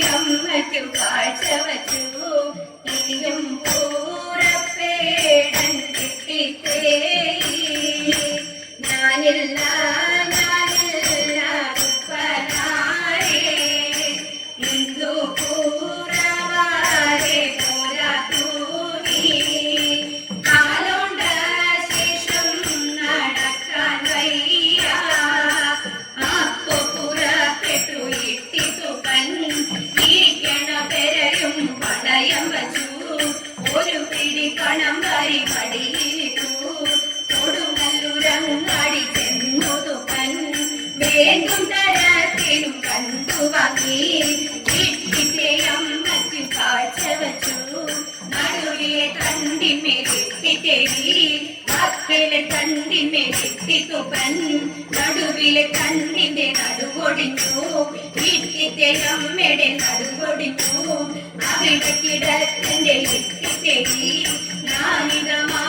അമ്മയ്ക്കു കാഴ്ച വച്ചു ഇനിയും പൂരപ്പേടൻ കിട്ടിത്തേ ഞാനില്ല ഞാനില്ല ഉപ്പനാരേ ഇന്ദു പൂരവാരേ പോരാത്തൂ നീ കാലോണ്ട ശേഷം നടക്കാൻ വയ്യ അപ്പോ പുറപ്പെട്ടു ഇട്ടിത്തുകൻ ഇരിക്കണ പെരയും പടയം വച്ചു ഒരു പിടി കണം വരി മടിയിട്ടു കൊടുങ്ങല്ലൂരങ്ങാടി ചെന്നു തുകൻ വേണ്ടും തരത്തിലും കണ്ടു വാങ്ങി ഇട്ടിത്തെ അമ്മയ്ക്ക് കാഴ്ച വച്ചു നടുവിലെ തണ്ടിന്മേലിട്ടിത്തേരി അക്കലെ തണ്ടിന്മേലിട്ടിത്തുകൻ നടുവിലെ തണ്ടിന്റെ നടുവൊടിഞ്ഞു ഇട്ടിത്തെ അമ്മയുടെ നടുവൊടിഞ്ഞു അവിടെ കിടക്കന്റെ ഇട്ടിത്തേരി ഞാനിതമാ